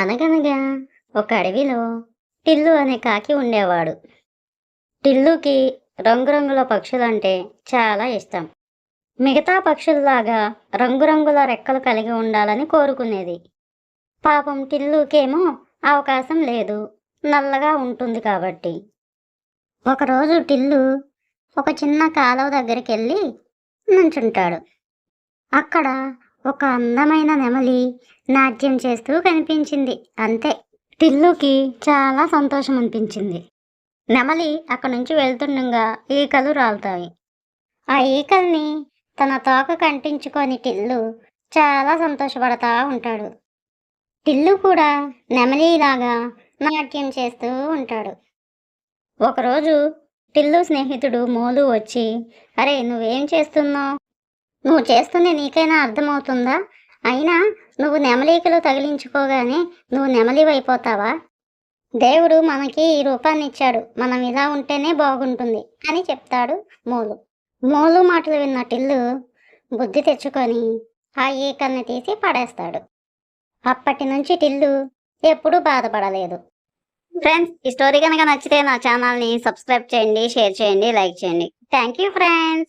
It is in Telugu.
అనగనగా ఒక అడవిలో టిల్లు అనే కాకి ఉండేవాడు. టిల్లుకి రంగురంగుల పక్షులంటే చాలా ఇష్టం. మిగతా పక్షుల్లాగా రంగురంగుల రెక్కలు కలిగి ఉండాలని కోరుకునేది. పాపం టిల్లుకేమో అవకాశం లేదు. నల్లగా ఉంటుంది కాబట్టి. ఒకరోజు టిల్లు ఒక చిన్న కాలువ దగ్గరికెళ్ళి నుంచుంటాడు. అక్కడ ఒక అందమైన నెమలి నాట్యం చేస్తూ కనిపించింది. అంతే. టిల్లుకి చాలా సంతోషం అనిపించింది. నెమలి అక్కడి నుంచి వెళ్తుండగా ఈకలు రాలుతాయి. ఆ ఈకల్ని తన తోకకు అంటించుకొని టిల్లు చాలా సంతోషపడతా ఉంటాడు. టిల్లు కూడా నెమలిలాగా నాట్యం చేస్తూ ఉంటాడు. ఒకరోజు టిల్లు స్నేహితుడు మోలు వచ్చి, అరే నువ్వేం చేస్తున్నావు? నువ్వు చేస్తుంది నీకైనా అర్థమవుతుందా? అయినా నువ్వు నెమలీకలు తగిలించుకోగానే నువ్వు నెమలివైపోతావా? దేవుడు మనకి ఈ రూపాన్నిచ్చాడు, మనం ఇలా ఉంటేనే బాగుంటుంది అని చెప్తాడు మోలు. మోలు మాటలు విన్న టిల్లు బుద్ధి తెచ్చుకొని ఆ ఈకల్ని తీసి పడేస్తాడు. అప్పటి నుంచి టిల్లు ఎప్పుడూ బాధపడలేదు. ఫ్రెండ్స్, ఈ స్టోరీ కనుక నచ్చితే నా ఛానల్ని సబ్స్క్రైబ్ చేయండి, షేర్ చేయండి, లైక్ చేయండి. Thank you friends.